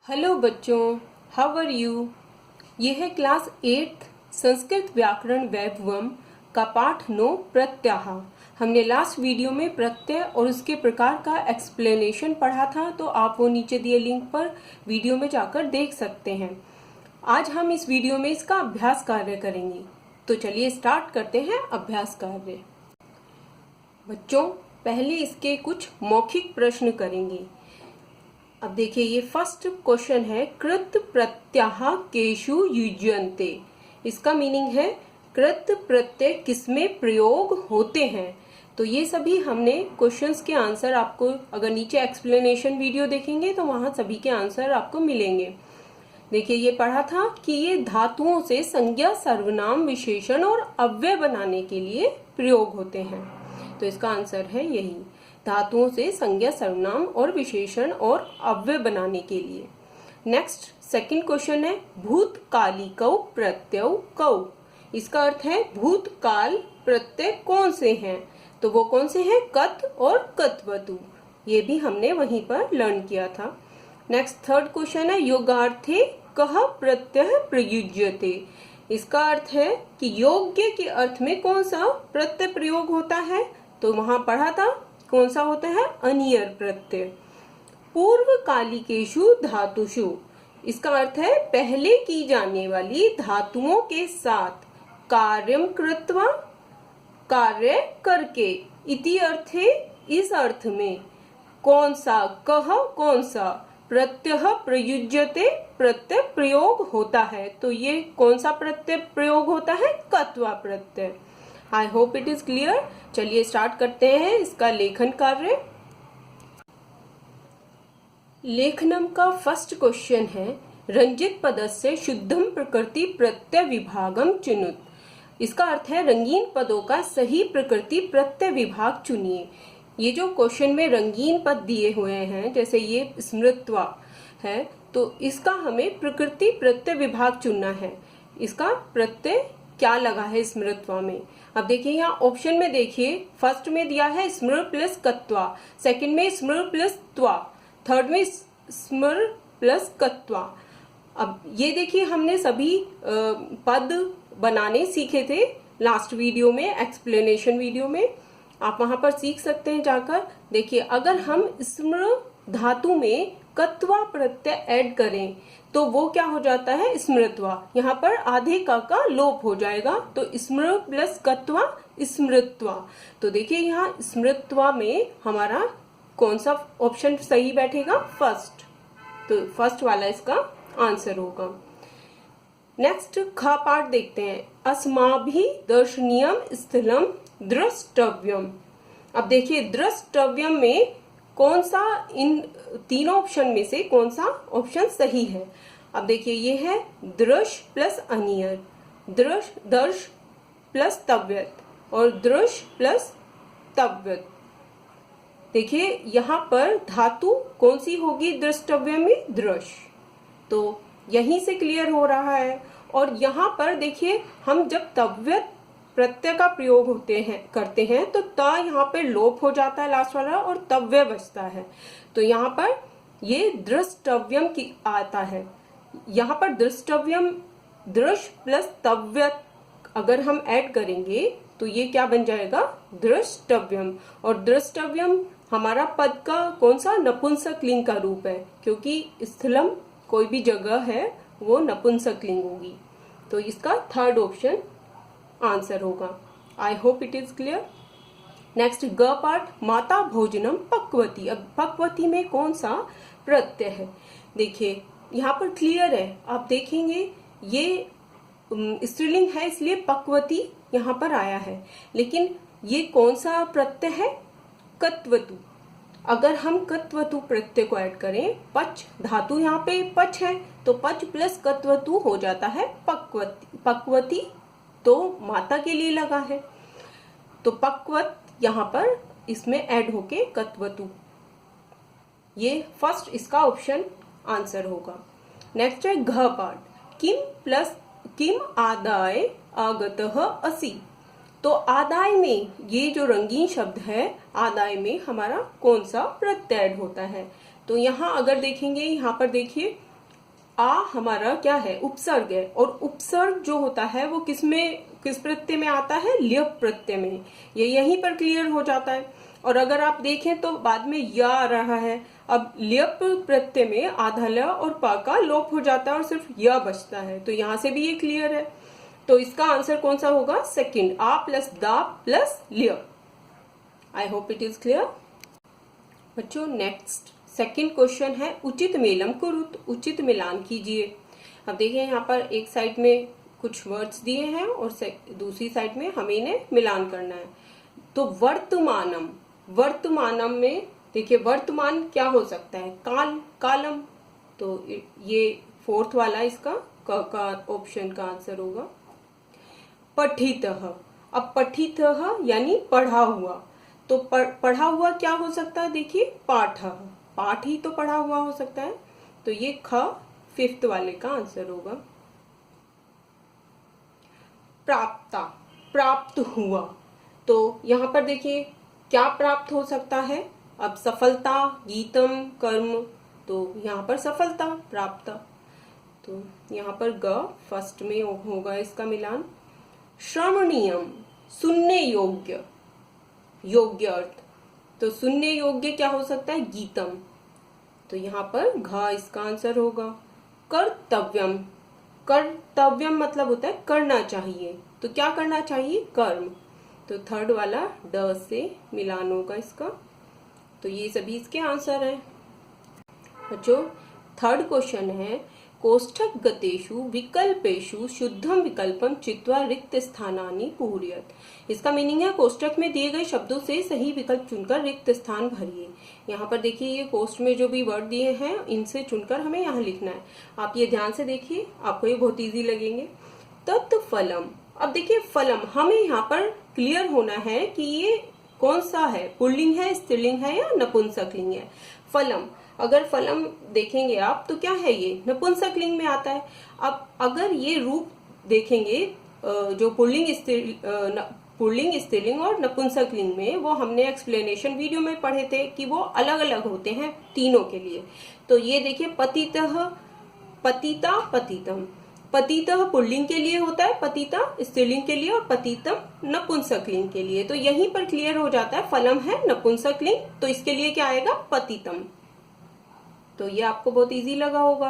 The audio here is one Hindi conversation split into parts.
हेलो बच्चों, हाउ आर यू। ये है क्लास 8 संस्कृत व्याकरण वैभवम का पाठ 9 प्रत्याह। हमने लास्ट वीडियो में प्रत्यय और उसके प्रकार का एक्सप्लेनेशन पढ़ा था, तो आप वो नीचे दिए लिंक पर वीडियो में जाकर देख सकते हैं। आज हम इस वीडियो में इसका अभ्यास कार्य करेंगे, तो चलिए स्टार्ट करते हैं अभ्यास कार्य। बच्चों, पहले इसके कुछ मौखिक प्रश्न करेंगे। अब देखिए, ये फर्स्ट क्वेश्चन है, कृत प्रत्याह केषु युज्यन्ते। इसका मीनिंग है कृत प्रत्यय किसमें प्रयोग होते हैं। तो ये सभी हमने क्वेश्चंस के आंसर आपको, अगर नीचे एक्सप्लेनेशन वीडियो देखेंगे तो वहां सभी के आंसर आपको मिलेंगे। देखिए, ये पढ़ा था कि ये धातुओं से संज्ञा, सर्वनाम, विशेषण और अव्यय बनाने के लिए प्रयोग होते हैं। तो इसका आंसर है यही, धातुओं से संज्ञा, सर्वनाम और विशेषण और अव्यय बनाने के लिए। नेक्स्ट सेकंड क्वेश्चन है, भूतकालिकौ प्रत्ययौ कौ। इसका अर्थ है भूतकाल प्रत्यय कौन से हैं। तो वो कौन से हैं, कत और कत्वतु। ये भी हमने वहीं पर लर्न किया था। नेक्स्ट थर्ड क्वेश्चन है, योगार्थे कः प्रत्यय प्रयुज्यते। इसका अर्थ है कि योग्य के अर्थ में कौन सा प्रत्यय प्रयोग होता है। तो वहां पढ़ा था कौन सा होता है, अनियर प्रत्यय। पूर्वकालिकेषु धातुषु। इसका अर्थ है पहले की जाने वाली धातुओं के साथ कार्यम कृत्वा, कार्य करके, इति अर्थे, इस अर्थ में कौन सा, कह कौन सा, प्रत्यय प्रयुज्यते, प्रत्यय प्रयोग होता है। तो ये कौन सा प्रत्यय प्रयोग होता है, कत्वा प्रत्यय। आई होप इट इज क्लियर। चलिए स्टार्ट करते हैं इसका लेखन कार्य। लेखनम का फर्स्ट क्वेश्चन है, रंजित पदस्य शुद्धम प्रकृति प्रत्यय विभागम चुनुत। इसका अर्थ है रंगीन पदों का सही प्रकृति प्रत्यय विभाग चुनिए। ये जो क्वेश्चन में रंगीन पद दिए हुए हैं, जैसे ये स्मृत्वा है, तो इसका हमें प्रकृति प्रत्यय विभाग चुनना है। इसका प्रत्यय क्या लगा है स्मृत्वा में। अब देखिए, यहाँ ऑप्शन में देखिए, फर्स्ट में दिया है स्मृ प्लस कत्वा, सेकंड में स्मृ प्लस त्वा, थर्ड में स्मृ प्लस कत्वा। अब ये देखिए, हमने सभी पद बनाने सीखे थे लास्ट वीडियो में, एक्सप्लेनेशन वीडियो में। आप वहां पर सीख सकते हैं जाकर। देखिए, अगर हम स्मृ धातु में कत्वा प्रत्यय ऐड करें तो वो क्या हो जाता है, स्मृत्वा। यहाँ पर आधे का लोप हो जाएगा, तो स्मृ प्लस कत्वा स्मृत्वा। तो देखिए, यहाँ स्मृत्वा में हमारा कौन सा ऑप्शन सही बैठेगा, फर्स्ट। तो फर्स्ट वाला इसका आंसर होगा। नेक्स्ट ख पार्ट देखते हैं, अस्माभि दर्शनीयम स्थलम द्रष्टव्यम। अब देखिए, द्रष्टव्यम में कौन सा, इन तीनों ऑप्शन में से कौन सा ऑप्शन सही है। अब देखिए, ये है दृश प्लस अनियर, दर्श प्लस तव्यत और दृश प्लस तव्यत। देखिए, यहाँ पर धातु कौन सी होगी द्रष्टव्य में, दृश। तो यहीं से क्लियर हो रहा है। और यहाँ पर देखिए, हम जब तव्यत प्रत्यय का प्रयोग करते हैं तो त यहाँ पे लोप हो जाता है लास्ट वाला, और तव्य बचता है। तो यहाँ पर ये दृष्टव्यम की आता है। यहाँ पर दृष्टव्यम, दृश प्लस तव्य अगर हम ऐड करेंगे तो ये क्या बन जाएगा, दृष्टव्यम। और दृष्टव्यम हमारा पद का कौन सा, नपुंसक लिंग का रूप है, क्योंकि स्थलम कोई भी जगह है वो नपुंसक लिंग होगी। तो इसका थर्ड ऑप्शन आंसर होगा। आई hope it is clear. Next ग पार्ट, माता भोजनम पक्वती। अब पक्वती में कौन सा प्रत्यय है। देखिए, यहाँ पर क्लियर है, आप देखेंगे ये स्त्रीलिंग है, इसलिए पक्वती यहाँ पर आया है। लेकिन ये कौन सा प्रत्यय है, कत्वतु। अगर हम कत्वतु प्रत्यय को ऐड करें, पच धातु यहाँ पे पच है, तो पच प्लस कत्वतु हो जाता है पक्वती। पक्वती तो माता के लिए लगा है, तो पक्वत यहाँ पर इसमें ऐड होके कत्वतु। ये फर्स्ट इसका ऑप्शन आंसर होगा। नेक्स्ट है घ पार्ट, किम प्लस किम आदाय आगतः असि। तो आदाय में, ये जो रंगीन शब्द है, आदाय में हमारा कौन सा प्रत्यय ऐड होता है। तो यहाँ अगर देखेंगे, यहाँ पर देखिए आ हमारा क्या है, उपसर्ग है, और उपसर्ग जो होता है वो किस प्रत्यय में आता है, ल्यप प्रत्यय में। ये यहीं पर क्लियर हो जाता है। और अगर आप देखें तो बाद में या आ रहा है, अब ल्यप प्रत्यय में आधा ल और प का लोप हो जाता है और सिर्फ य बचता है, तो यहां से भी ये क्लियर है। तो इसका आंसर कौन सा होगा, सेकंड, आ प्लस दा प्लस ल्यप। I hope it is clear बच्चों। नेक्स्ट सेकंड क्वेश्चन है, उचित मेलम कुरुत, उचित मिलान कीजिए। अब देखिए यहाँ पर एक साइड में कुछ वर्ड्स दिए हैं और दूसरी साइड में हमें इन्हें मिलान करना है। तो वर्तमानम, वर्तमानम में देखिए वर्तमान क्या हो सकता है, काल, कालम। तो ये फोर्थ वाला इसका क का ऑप्शन का आंसर होगा। पठितः, अब पठितः यानी पढ़ा हुआ, तो पढ़ा हुआ क्या हो सकता है, देखिए पाठ, पाठ ही तो पढ़ा हुआ हो सकता है, तो ये ख फिफ्थ वाले का आंसर होगा। प्राप्ता, प्राप्त हुआ, तो यहां पर देखिए क्या प्राप्त हो सकता है, अब सफलता, गीतम, कर्म, तो यहां पर सफलता प्राप्त, तो यहां पर ग फर्स्ट में होगा इसका मिलान। श्रवणीयम, सुनने योग्य, योग्य अर्थ, तो सुनने योग्य क्या हो सकता है, गीतम, तो यहाँ पर घ इसका आंसर होगा। कर्तव्यम, कर्तव्यम मतलब होता है करना चाहिए, तो क्या करना चाहिए, कर्म, तो थर्ड वाला ड से मिलान होगा इसका। तो ये सभी इसके आंसर हैं बच्चों। थर्ड क्वेश्चन है, कोष्ठक गतेषु विकल्पेषु शुद्धम विकल्पम चित्वा रिक्त स्थानानि पूरयत। इसका मीनिंग है कोष्ठक में दिए गए शब्दों से सही विकल्प चुनकर रिक्त स्थान भरिए। यहाँ पर देखिए ये कोष्ठ में जो भी वर्ड दिए हैं इनसे चुनकर हमें यहाँ लिखना है। आप ये ध्यान से देखिए, आपको ये बहुत इजी लगेंगे। तत्फलम, अब देखिए फलम, हमें यहाँ पर क्लियर होना है कि ये कौन सा है, पुल्लिंग है, स्त्रीलिंग है या नपुंसकलिंग है। फलम, अगर फलम देखेंगे आप तो क्या है, ये नपुंसकलिंग में आता है। अब अगर ये रूप देखेंगे जो पुल्लिंग, स्त्रीलिंग और नपुंसकलिंग में, वो हमने एक्सप्लेनेशन वीडियो में पढ़े थे कि वो अलग अलग होते हैं तीनों के लिए। तो ये देखिए पतितः, पतिता, पतितम, पतितः पुल्लिंग के लिए होता है, पतिता स्त्रीलिंग के लिए और पतितम नपुंसकलिंग के लिए। तो यहीं पर क्लियर हो जाता है फलम है नपुंसकलिंग, तो इसके लिए क्या आएगा, पतितम। तो ये आपको बहुत इजी लगा होगा।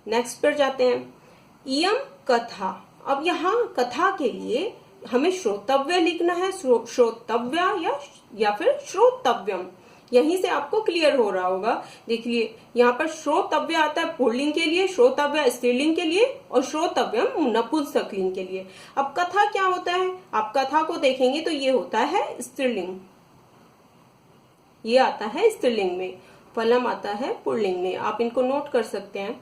नेक्स्ट पर जाते हैं, इयम कथा। अब यहाँ कथा के लिए हमें श्रोतव्य लिखना है, श्रोतव्य या फिर श्रोतव्यम, यहीं से आपको क्लियर हो रहा होगा। देखिए यहाँ पर श्रोतव्य आता है पुल्लिंग के लिए, श्रोतव्य स्त्रीलिंग के लिए और श्रोतव्यम नपुंसकलिंग के लिए। अब कथा क्या होता है, आप कथा को देखेंगे तो ये होता है स्त्रीलिंग, ये आता है स्त्रीलिंग में, फलम आता है पुल्लिंग में, आप इनको नोट कर सकते हैं।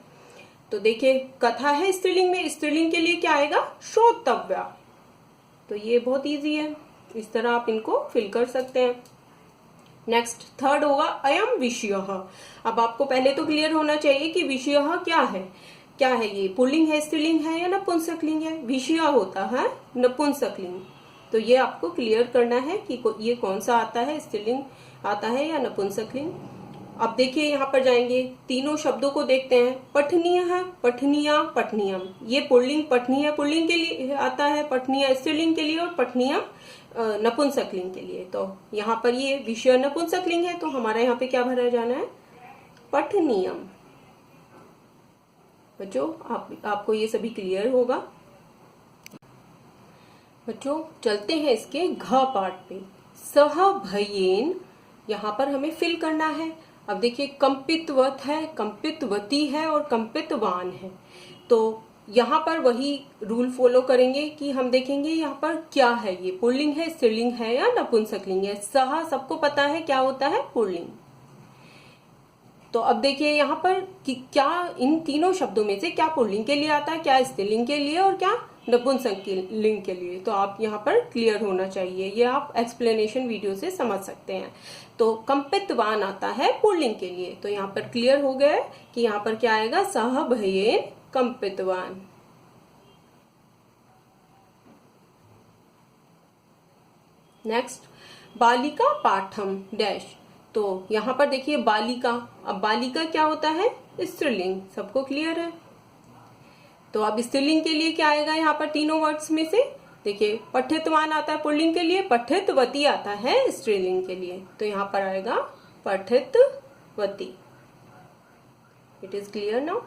तो देखिए कथा है स्त्रीलिंग में, स्त्रीलिंग के लिए क्या आएगा, श्रोतव्य। तो ये बहुत इजी है, इस तरह आप इनको फिल कर सकते हैं। नेक्स्ट थर्ड होगा अयम विषयः। अब आपको पहले तो क्लियर होना चाहिए कि विषयः क्या है, क्या है ये, पुल्लिंग है, स्त्रीलिंग है या नपुंसकलिंग है। विषय होता है नपुंसकलिंग, तो ये आपको क्लियर करना है कि ये कौन सा आता है, स्त्रीलिंग आता है या नपुंसकलिंग। अब देखिए यहाँ पर जाएंगे, तीनों शब्दों को देखते हैं। पठनीय है, पठनिया, पठनियम, ये पुल्लिंग पठनीय पुल्लिंग के लिए आता है, पठनिया स्त्रीलिंग के लिए और पठनिया नपुंसकलिंग के लिए। तो यहाँ पर ये विषय नपुंसकलिंग है, तो हमारा यहाँ पे क्या भरा जाना है, पठनियम। बच्चों आपको ये सभी क्लियर होगा। बच्चों चलते हैं इसके घ पार्ट पे। सह भयेन, यहाँ पर हमें फिल करना है। अब देखिए कंपितवत है, कंपितवती है और कंपितवान है, तो यहाँ पर वही रूल फॉलो करेंगे कि हम देखेंगे यहाँ पर क्या है, ये पुल्लिंग है, स्त्रीलिंग है या नपुंसकलिंग है। सह सबको पता है क्या होता है, पुल्लिंग। तो अब देखिए यहाँ पर कि क्या इन तीनों शब्दों में से क्या पुल्लिंग के लिए आता है, क्या स्त्रीलिंग के लिए और क्या नपुंसकलिंग के लिए। तो आप यहाँ पर क्लियर होना चाहिए, ये आप एक्सप्लेनेशन वीडियो से समझ सकते हैं। तो कंपितवान आता है पुल्लिंग के लिए, तो यहाँ पर क्लियर हो गया कि यहाँ पर क्या आएगा, सह भयेन कंपितवान। नेक्स्ट बालिका पाठम डैश, तो यहाँ पर देखिए बालिका, अब बालिका क्या होता है? स्त्रीलिंग। सबको क्लियर है? तो अब स्त्रीलिंग के लिए क्या आएगा यहाँ पर तीनों वर्ड्स में से? देखिए पठितवान आता है पुल्लिंग के लिए, पठितवती आता है स्त्रीलिंग के लिए। तो यहाँ पर आएगा पठितवती। It is clear now?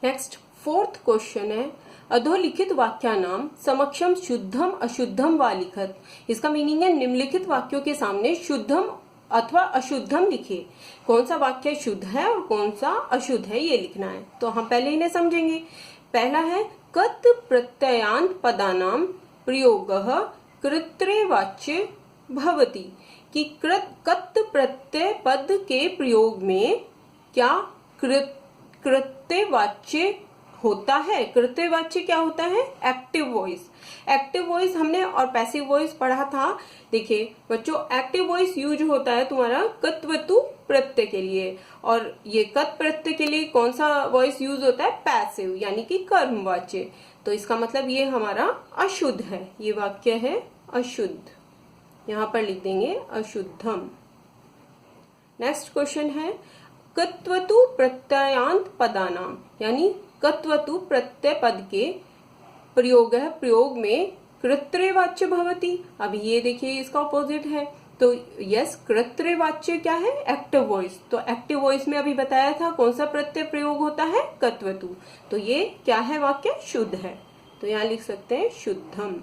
Next fourth question है, अधोलिखित वाक्यानाम समक्षम शुद्धम अशुद्धम व लिखत। इसका मीनिंग है निम्नलिखित वाक्यों के सामने शुद्धम अथवा अशुद्धम लिखे। कौन सा वाक्य शुद्ध है और कौन सा अशुद्ध है ये लिखना है। तो हम पहले इन्हें समझेंगे। पहला है कत प्रत्ययान्त पदानाम प्रयोगः कृत्रेवाच्य भवति, कि कत प्रत्यय पद के प्रयोग में क्या कृत्यवाच्य होता है। कृत्यवाच्य क्या होता है? Active voice. एक्टिव वॉइस हमने और पैसिव वॉइस पढ़ा था। देखिए बच्चों, एक्टिव वॉइस यूज होता है तुम्हारा कत्वतु प्रत्यय के लिए, और ये कत प्रत्यय के लिए कौन सा वॉइस यूज होता है? पैसिव, यानी कि कर्मवाच्य। तो इसका मतलब ये हमारा अशुद्ध है, ये वाक्य है अशुद्ध। यहाँ पर लिख देंगे अशुद्धम। नेक्स्ट क्वेश्चन है कत्वतु प्रत्ययान्त पदानाम, यानी कत्वतु प्रत्यय पद के प्रयोग में कृत्रिवाच्य भवति। अब ये देखिए इसका ऑपोजिट है। तो यस, कृत्रिवाच्य क्या है? Active voice. तो एक्टिव वॉइस में अभी बताया था कौन सा प्रत्यय प्रयोग होता है? कत्वतु। तो ये क्या है? वाक्य शुद्ध है। तो यहाँ लिख सकते हैं शुद्धम।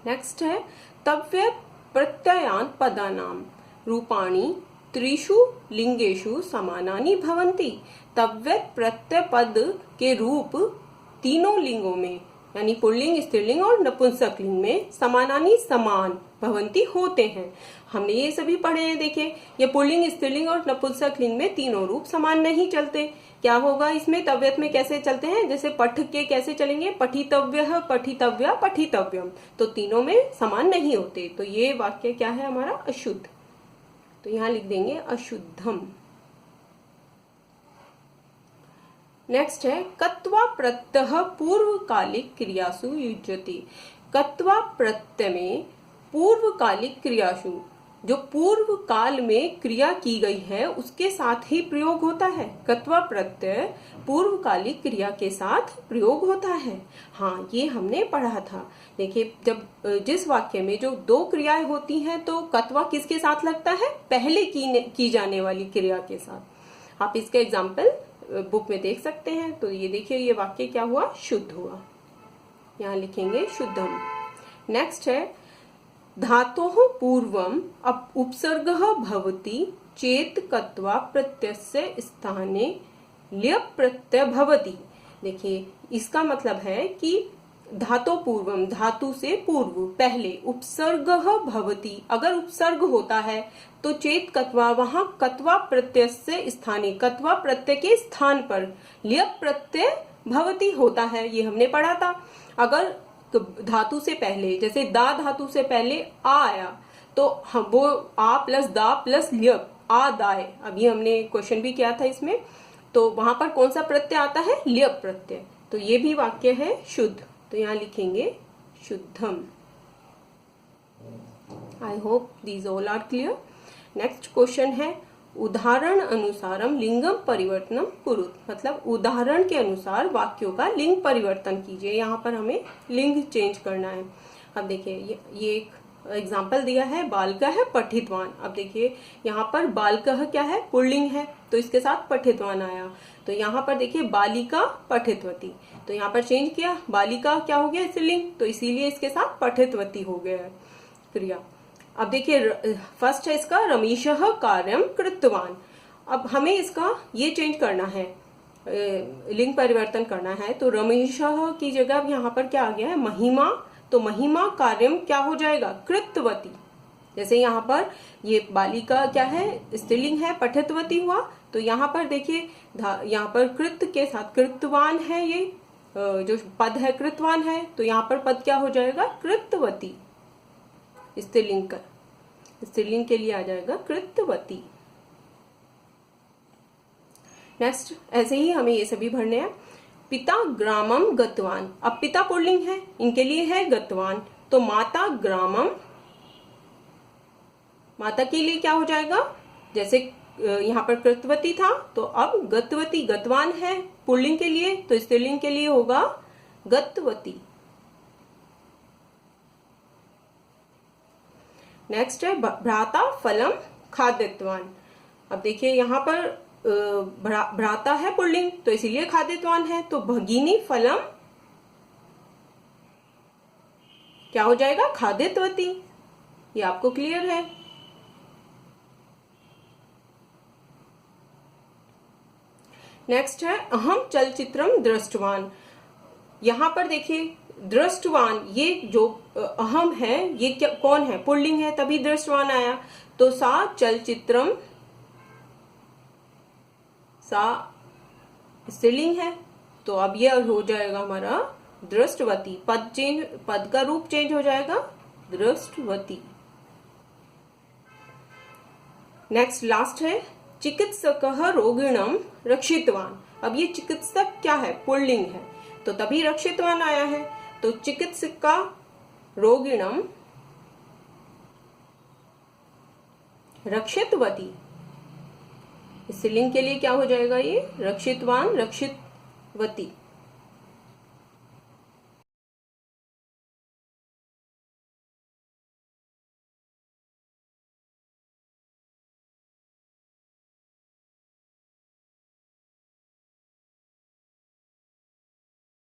नेक्स्ट है तव्य प्रत्ययान्त पदानाम रूपाणी त्रिषु लिंगेषु समानानि भवन्ति। तव्य प्रत्यय पद के रूप तीनों लिंगों में, यानी पुल्लिंग, स्त्रीलिंग और नपुंसक लिंग में समानानि समान भवन्ति होते हैं। हमने ये सभी पढ़े हैं। देखिए ये पुल्लिंग, स्त्रीलिंग और नपुंसक लिंग में तीनों रूप समान नहीं चलते। क्या होगा इसमें? तव्यत में कैसे चलते हैं? जैसे पठ के कैसे चलेंगे? पठितव्य, पठितव्या, पठितव्यम। तो तीनों में समान नहीं होते। तो ये वाक्य क्या है हमारा? अशुद्ध। तो यहाँ लिख देंगे अशुद्धम। नेक्स्ट है कत्वा प्रत्यय पूर्वकालिक क्रियासु युज्यति। कत्वा प्रत्यय में पूर्वकालिक क्रियासु, जो पूर्व काल में क्रिया की गई है उसके साथ ही प्रयोग होता है। कत्वा प्रत्यय पूर्वकालिक क्रिया के साथ प्रयोग होता है। हाँ, ये हमने पढ़ा था। देखिए जब जिस वाक्य में जो दो क्रियाएं होती हैं तो कत्वा किसके साथ लगता है? पहले की जाने वाली क्रिया के साथ। आप इसका एग्जाम्पल बुक में देख सकते हैं। तो ये देखिए ये वाक्य क्या हुआ? शुद्ध हुआ। यहाँ लिखेंगे शुद्धम। नेक्स्ट है धातोः पूर्वम उपसर्गः भवति चेत कत्वा प्रत्ययस्य स्थाने ल्यप प्रत्यय भवति। देखिए इसका मतलब है कि धातो पूर्वम, धातु से पूर्व, पहले, उपसर्गः भवति, अगर उपसर्ग होता है तो चेत कत्वा, वहां कत्वा प्रत्यय से स्थाने, कत्वा प्रत्यय के स्थान पर ल्यप प्रत्यय भवति होता है। ये हमने पढ़ा था। अगर धातु से पहले, जैसे दा धातु से पहले आ आया तो हम वो आ प्लस दा प्लस ल्यप, आ दाय, अभी हमने क्वेश्चन भी किया था इसमें। तो वहां पर कौन सा प्रत्यय आता है? ल्यप प्रत्यय। तो ये भी वाक्य है शुद्ध। तो यहाँ लिखेंगे शुद्धम। I hope these all are clear. Next question है उदाहरण अनुसारम लिंगम परिवर्तनम कुरुत, मतलब उदाहरण के अनुसार वाक्यों का लिंग परिवर्तन कीजिए। यहाँ पर हमें लिंग चेंज करना है। अब देखिए ये एक एग्जाम्पल दिया है, बालकः है पठितवान। अब देखिए यहाँ पर बालकः क्या है? पुल्लिंग है, तो इसके साथ पठितवान आया। तो यहाँ पर देखिए बालिका पठितवती, तो यहाँ पर चेंज किया, बालिका क्या हो गया? स्त्रीलिंग, तो इसीलिए इसके साथ पठितवती हो गया है क्रिया। अब देखिए फर्स्ट है इसका रमेशः कार्यम कृतवान। अब हमें इसका ये चेंज करना है, लिंग परिवर्तन करना है। तो रमेशः की जगह यहाँ पर क्या आ गया है? महिमा। तो महिमा कार्यम क्या हो जाएगा? कृतवती। जैसे यहाँ पर ये बालिका क्या है? स्त्रीलिंग है, पठितवती हुआ। तो यहाँ पर देखिए यहाँ पर कृत के साथ कृतवान है, ये जो पद है कृतवान है, तो यहाँ पर पद क्या हो जाएगा? कृतवती। स्त्रीलिंग के लिए आ जाएगा कृतवती। नेक्स्ट ऐसे ही हमें ये सभी भरने हैं। पिता ग्रामम गतवान। अब पिता पुल्लिंग है, इनके लिए है गतवान। तो माता ग्रामम माता के लिए क्या हो जाएगा, जैसे यहाँ पर कृतवती था तो अब गतवती, गतवान है पुल्लिंग के लिए, तो स्त्रीलिंग के लिए होगा गतवती। नेक्स्ट है भ्राता फलम खादितवान। अब देखिए यहाँ पर भ्राता है पुल्लिंग तो इसीलिए खादितवान है, तो भगिनी फलम क्या हो जाएगा, खादितवती। ये आपको क्लियर है। नेक्स्ट है अहम चलचित्रम दृष्टवान। यहां पर देखिए दृष्टवान, ये जो अहम है ये क्या कौन है, पुल्लिंग है तभी दृष्टवान आया, तो सा चलचित्रम, सा स्त्रीलिंग है तो अब ये हो जाएगा हमारा दृष्टवती। पद का रूप चेंज हो जाएगा दृष्टवती। नेक्स्ट लास्ट है चिकित्सक रोगिणम रक्षितवान। अब ये चिकित्सक क्या है, पुल्लिंग है तो तभी रक्षितवान आया है, तो चिकित्सक का रोगिणम रक्षितवती, स्त्रीलिंग के लिए क्या हो जाएगा, ये रक्षितवान रक्षितवती।